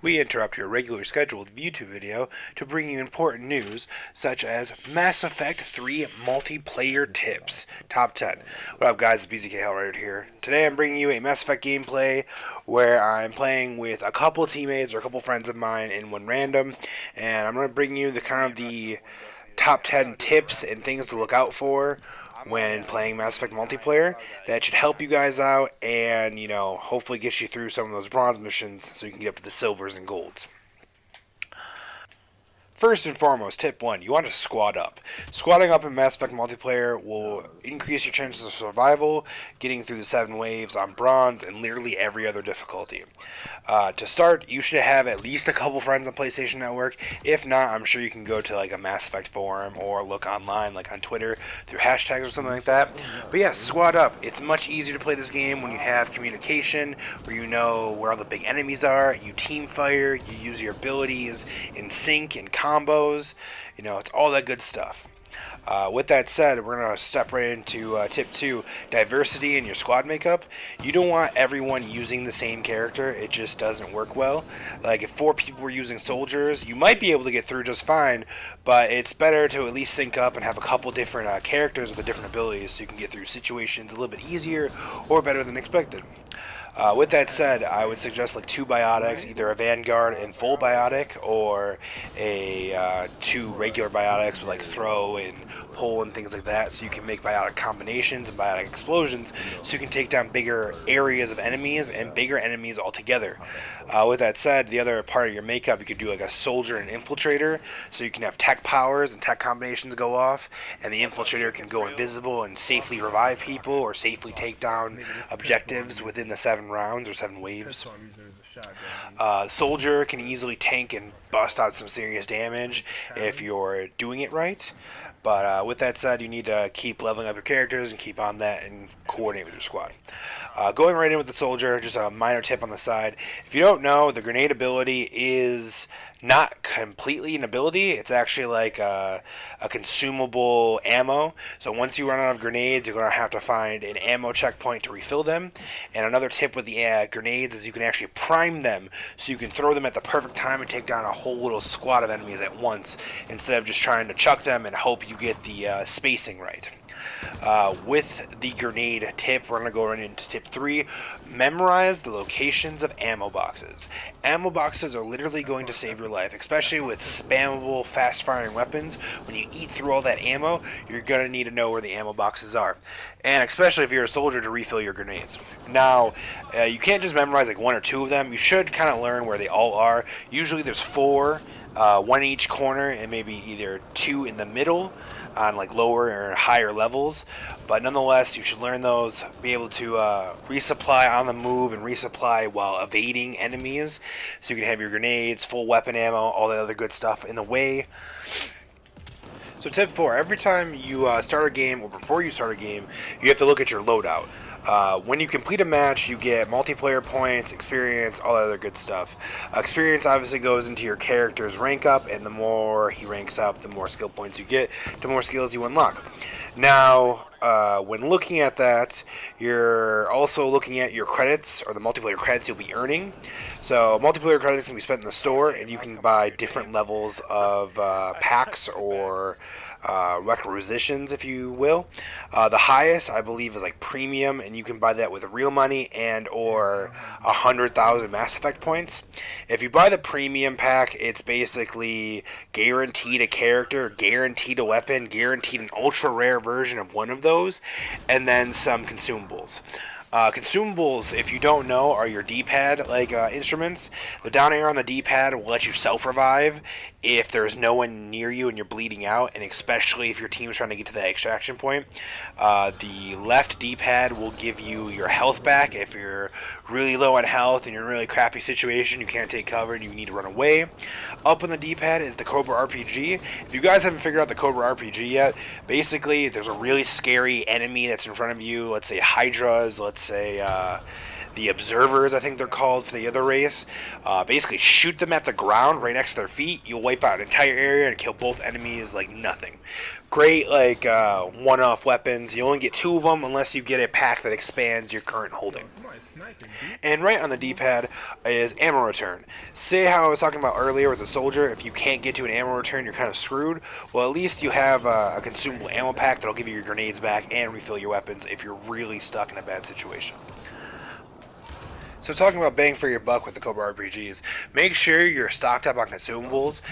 We interrupt your regularly scheduled YouTube video to bring you important news such as Mass Effect 3 multiplayer tips. Top 10. What up, guys? It's BZK right here. Today I'm bringing you a Mass Effect gameplay where I'm playing with a couple teammates or a couple friends of mine in one random, and I'm going to bring you the top 10 tips and things to look out for when playing Mass Effect multiplayer that should help you guys out and, hopefully get you through some of those bronze missions so you can get up to the silvers and golds. First and foremost, tip 1, you want to squad up. Squadding up in Mass Effect multiplayer will increase your chances of survival, getting through the 7 waves on bronze, and literally every other difficulty. To start, you should have at least a couple friends on PlayStation Network. If not, I'm sure you can go to like a Mass Effect forum or look online, like on Twitter, through hashtags or something like that. But yeah, squad up. It's much easier to play this game when you have communication, where you know where all the big enemies are, you team fire, you use your abilities in sync and combos, it's all that good stuff. With that said, we're going to step right into tip 2, diversity in your squad makeup. You don't want everyone using the same character. It just doesn't work well. Like if 4 people were using soldiers, you might be able to get through just fine, but it's better to at least sync up and have a couple different characters with the different abilities so you can get through situations a little bit easier or better than expected. With that said, I would suggest like 2 biotics, either a Vanguard and full biotic, or a 2 regular biotics with like throw and pull and things like that, so you can make biotic combinations and biotic explosions, so you can take down bigger areas of enemies and bigger enemies altogether. With that said, the other part of your makeup, you could do like a soldier and infiltrator, so you can have tech powers and tech combinations go off, and the infiltrator can go invisible and safely revive people or safely take down objectives within the 7 rounds or 7 waves. Soldier can easily tank and bust out some serious damage if you're doing it right. But with that said, you need to keep leveling up your characters and keep on that and coordinate with your squad. Going right in with the soldier, just a minor tip on the side. If you don't know, the grenade ability is not completely an ability. It's actually like a consumable ammo. So once you run out of grenades, you're going to have to find an ammo checkpoint to refill them. And another tip with the grenades is you can actually prime them, so you can throw them at the perfect time and take down a whole little squad of enemies at once, instead of just trying to chuck them and hope you get the spacing right. With the grenade tip, we're going to go right into tip 3. Memorize the locations of ammo boxes. Ammo boxes are literally going to save your life, especially with spammable, fast-firing weapons. When you eat through all that ammo, you're going to need to know where the ammo boxes are. And especially if you're a soldier, to refill your grenades. Now, you can't just memorize like 1 or 2 of them. You should kind of learn where they all are. Usually there's 4, 1 in each corner, and maybe either 2 in the middle on like lower or higher levels, but nonetheless you should learn those, be able to resupply on the move and resupply while evading enemies, so you can have your grenades, full weapon ammo, all that other good stuff in the way. So tip 4, every time you start a game or before you start a game, you have to look at your loadout. When you complete a match, you get multiplayer points, experience, all that other good stuff. Experience obviously goes into your character's rank up, and the more he ranks up, the more skill points you get, the more skills you unlock. Now, when looking at that, you're also looking at your credits, or the multiplayer credits you'll be earning. So multiplayer credits can be spent in the store, and you can buy different levels of packs or requisitions, if you will. The highest, I believe, is like premium, and you can buy that with real money and or 100,000 Mass Effect points. If you buy the premium pack, it's basically guaranteed a character, guaranteed a weapon, guaranteed an ultra rare version of one of those, and then some consumables. Consumables, if you don't know, are your D-pad instruments. The down arrow on the D-pad will let you self-revive if there's no one near you and you're bleeding out, and especially if your team's trying to get to that extraction point. The left D-pad will give you your health back if you're really low on health and you're in a really crappy situation, you can't take cover and you need to run away. Up on the D-pad is the Cobra RPG. If you guys haven't figured out the Cobra RPG yet, basically there's a really scary enemy that's in front of you. Let's say Hydras, let's say the Observers, I think they're called for the other race. Basically shoot them at the ground right next to their feet. You'll wipe out an entire area and kill both enemies like nothing. Great one-off weapons. You only get 2 of them unless you get a pack that expands your current holding. And right on the D-pad is ammo return. Say how I was talking about earlier with the soldier, if you can't get to an ammo return, you're kind of screwed. Well, at least you have a consumable ammo pack that'll give you your grenades back and refill your weapons if you're really stuck in a bad situation. So talking about bang for your buck with the Cobra RPGs, make sure you're stocked up on consumables.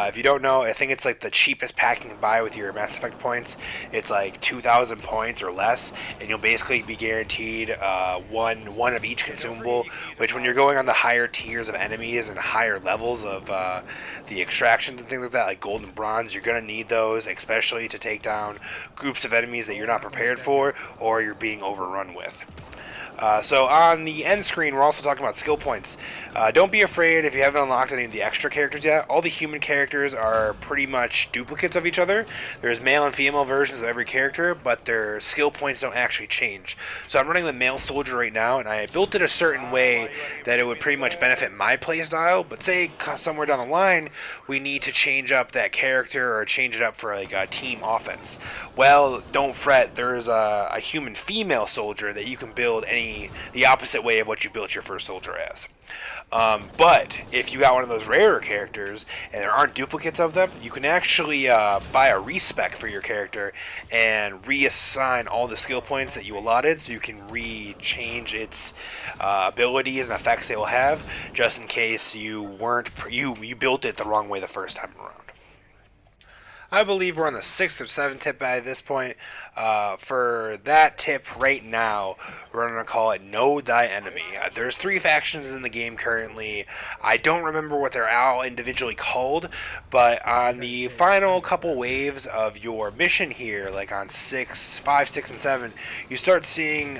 If you don't know, I think it's like the cheapest pack you can buy with your Mass Effect points. It's like 2,000 points or less, and you'll basically be guaranteed one of each consumable, which when you're going on the higher tiers of enemies and higher levels of the extractions and things like that, like gold and bronze, you're going to need those, especially to take down groups of enemies that you're not prepared for or you're being overrun with. So on the end screen, we're also talking about skill points. Don't be afraid if you haven't unlocked any of the extra characters yet. All the human characters are pretty much duplicates of each other. There's male and female versions of every character, but their skill points don't actually change. So I'm running the male soldier right now, and I built it a certain way that it would pretty much benefit my playstyle. But say somewhere down the line, we need to change up that character or change it up for like a team offense. Well, don't fret. There's a human female soldier that you can build the opposite way of what you built your first soldier as. But if you got one of those rarer characters and there aren't duplicates of them, you can actually buy a respec for your character and reassign all the skill points that you allotted, so you can re-change its abilities and effects they will have, just in case you built it the wrong way the first time around. I believe we're on the 6th or 7th tip by this point. For that tip right now, we're going to call it Know Thy Enemy. There's 3 factions in the game currently. I don't remember what they're all individually called, but on the final couple waves of your mission here, like on 5, 6, and 7, you start seeing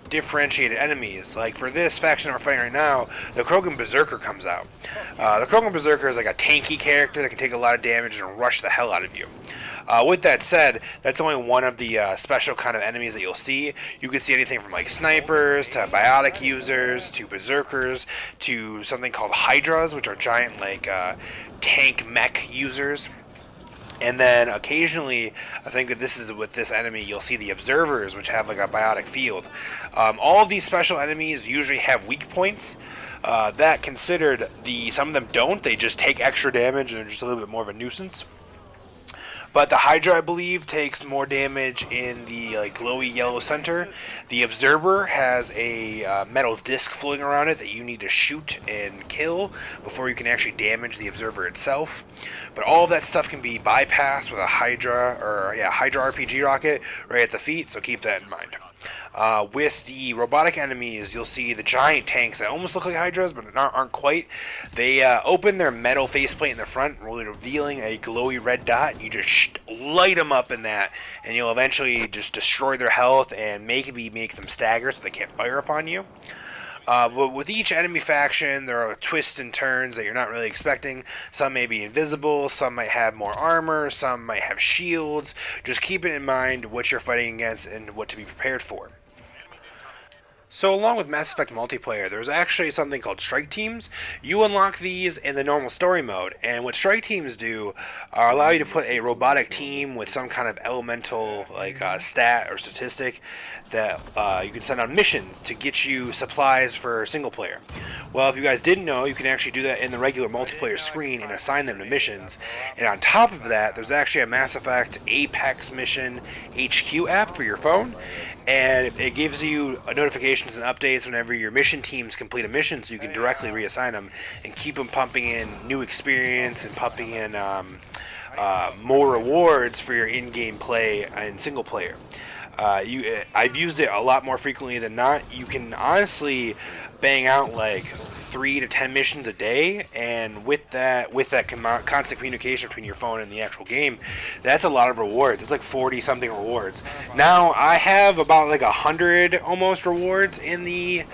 differentiated enemies. Like for this faction that we're fighting right now, the Krogan Berserker comes out. The Krogan Berserker is like a tanky character that can take a lot of damage and rush the hell out of you. With that said, that's only one of the special kind of enemies that you'll see. You can see anything from like snipers to biotic users to berserkers to something called hydras, which are giant like tank mech users. And then occasionally, I think that this is with this enemy, you'll see the observers, which have like a biotic field. All of these special enemies usually have weak points. That considered, some of them don't. They just take extra damage and they're just a little bit more of a nuisance. But the Hydra, I believe, takes more damage in the like glowy yellow center. The Observer has a metal disc floating around it that you need to shoot and kill before you can actually damage the Observer itself. But all of that stuff can be bypassed with a Hydra RPG rocket right at the feet, so keep that in mind. With the robotic enemies, you'll see the giant tanks that almost look like Hydras, but aren't quite. They open their metal faceplate in the front, really revealing a glowy red dot, and you just light them up in that, and you'll eventually just destroy their health and maybe make them stagger so they can't fire upon you. But with each enemy faction, there are twists and turns that you're not really expecting. Some may be invisible, some might have more armor, some might have shields. Just keep it in mind what you're fighting against and what to be prepared for. So along with Mass Effect multiplayer, there's actually something called strike teams. You unlock these in the normal story mode, and what strike teams do are allow you to put a robotic team with some kind of elemental like stat or statistic that you can send on missions to get you supplies for single player. Well, if you guys didn't know, you can actually do that in the regular multiplayer screen and assign them to missions. And on top of that, there's actually a Mass Effect Apex Mission HQ app for your phone. And it gives you notifications and updates whenever your mission teams complete a mission, so you can directly reassign them and keep them pumping in new experience and pumping in more rewards for your in-game play in single player. I've used it a lot more frequently than not. You can honestly bang out like 3 to 10 missions a day, and with that constant communication between your phone and the actual game, that's a lot of rewards. It's like 40 something rewards. Now I have about like 100 almost rewards in the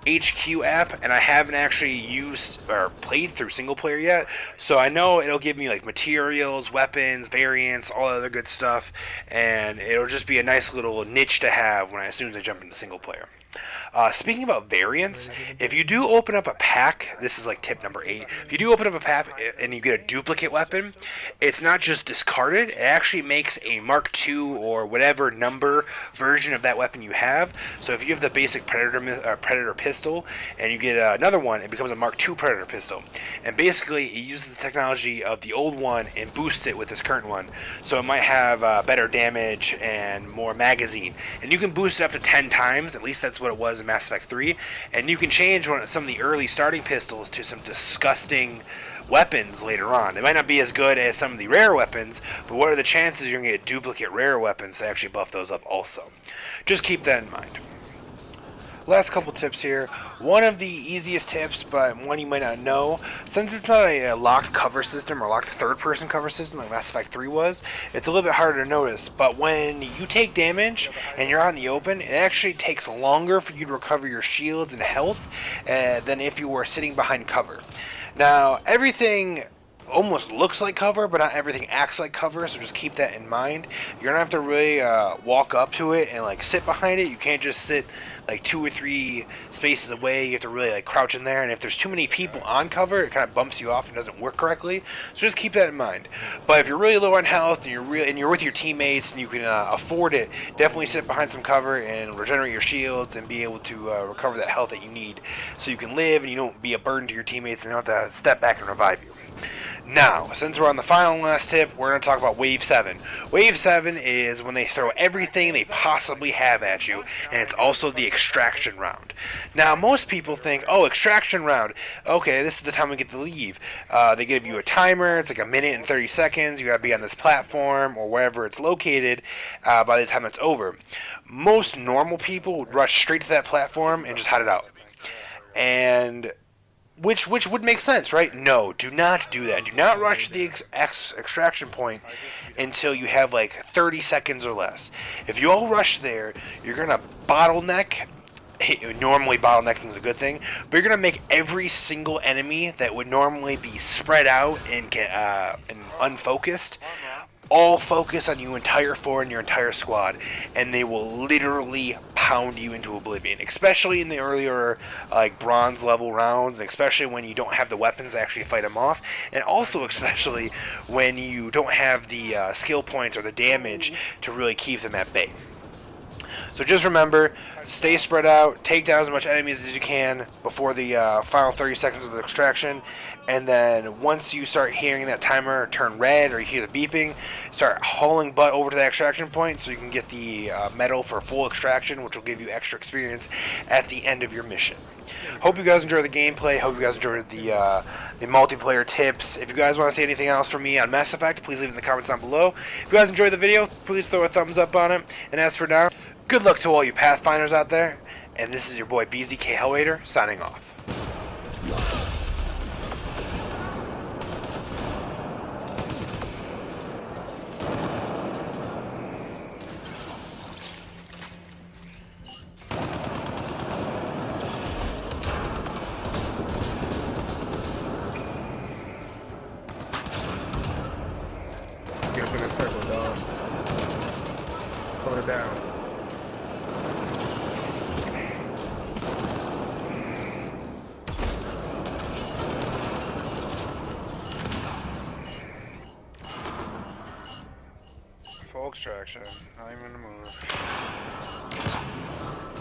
HQ app, and I haven't actually used or played through single player yet, so I know it'll give me like materials, weapons, variants, all other good stuff, and it'll just be a nice little niche to have as soon as I jump into single player. Speaking about variants, if you do open up a pack, this is like tip number 8. If you do open up a pack and you get a duplicate weapon, it's not just discarded. It actually makes a Mark II or whatever number version of that weapon you have. So if you have the basic Predator pistol and you get another one, it becomes a Mark II Predator pistol. And basically, it uses the technology of the old one and boosts it with this current one. So it might have better damage and more magazine. And you can boost it up to 10 times. At least that's what it was in Mass Effect 3. And you can change some of the early starting pistols to some disgusting weapons later on. It might not be as good as some of the rare weapons, but what are the chances you're going to get duplicate rare weapons to actually buff those up also? Just keep that in mind. Last couple tips here. One of the easiest tips, but one you might not know, since it's not a locked cover system or locked third-person cover system like Mass Effect 3 was, it's a little bit harder to notice. But when you take damage and you're out in the open, it actually takes longer for you to recover your shields and health than if you were sitting behind cover. Now, everything almost looks like cover, but not everything acts like cover, so just keep that in mind. You're gonna have to really walk up to it and like sit behind it. You can't just sit like 2 or 3 spaces away. You have to really like crouch in there, and if there's too many people on cover, it kind of bumps you off and doesn't work correctly. So just keep that in mind. But if you're really low on health and you're with your teammates and you can afford it, definitely sit behind some cover and regenerate your shields and be able to recover that health that you need, so you can live and you don't be a burden to your teammates and they don't have to step back and revive you. Now, since we're on the final and last tip, we're going to talk about Wave 7. Wave 7 is when they throw everything they possibly have at you, and it's also the extraction round. Now, most people think, oh, extraction round, okay, this is the time we get to leave. They give you a timer, it's like 1 minute and 30 seconds, you got to be on this platform or wherever it's located by the time it's over. Most normal people would rush straight to that platform and just hide it out. And Which would make sense, right? No, do not do that. Do not rush to the extraction point until you have like 30 seconds or less. If you all rush there, you're going to bottleneck. Normally bottlenecking is a good thing, but you're going to make every single enemy that would normally be spread out and unfocused all focus on your entire floor and your entire squad, and they will literally pound you into oblivion, especially in the earlier like bronze level rounds, and especially when you don't have the weapons to actually fight them off, and also especially when you don't have the skill points or the damage to really keep them at bay. So just remember, stay spread out, take down as much enemies as you can before the final 30 seconds of the extraction, and then once you start hearing that timer turn red or you hear the beeping, start hauling butt over to the extraction point so you can get the medal for full extraction, which will give you extra experience at the end of your mission. Hope you guys enjoyed the gameplay. Hope you guys enjoyed the multiplayer tips. If you guys want to see anything else from me on Mass Effect, please leave it in the comments down below. If you guys enjoyed the video, please throw a thumbs up on it. And as for now, good luck to all you Pathfinders out there. And this is your boy BZK Hellraider signing off. Get up in a circle, dog. Hold it down. Full extraction. Not even a move.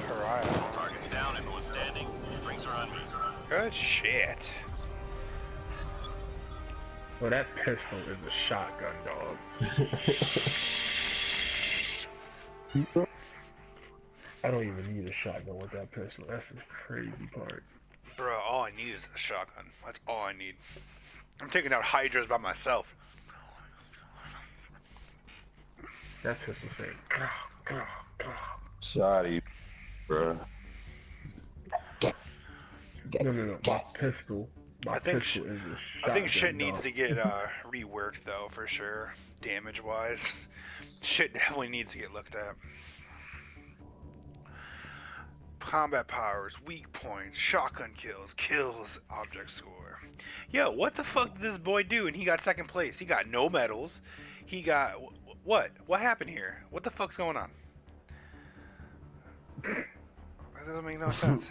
Pariah. Target's down, everyone's standing. Rings are under. Good shit. Well, that pistol is a shotgun, dog. I don't even need a shotgun with that pistol. That's the crazy part. Bro, all I need is a shotgun. That's all I need. I'm taking out Hydras by myself. That pistol saying, "Grah, grah, grah." Shoddy, bro. No. My pistol. My pistol is a shotgun. I think shit dog. needs to get reworked though, for sure. Damage wise, shit definitely needs to get looked at. Combat powers, weak points, shotgun kills, object score. Yo, what the fuck did this boy do? And he got second place. He got no medals. He got what? What happened here? What the fuck's going on? Where That doesn't make no sense.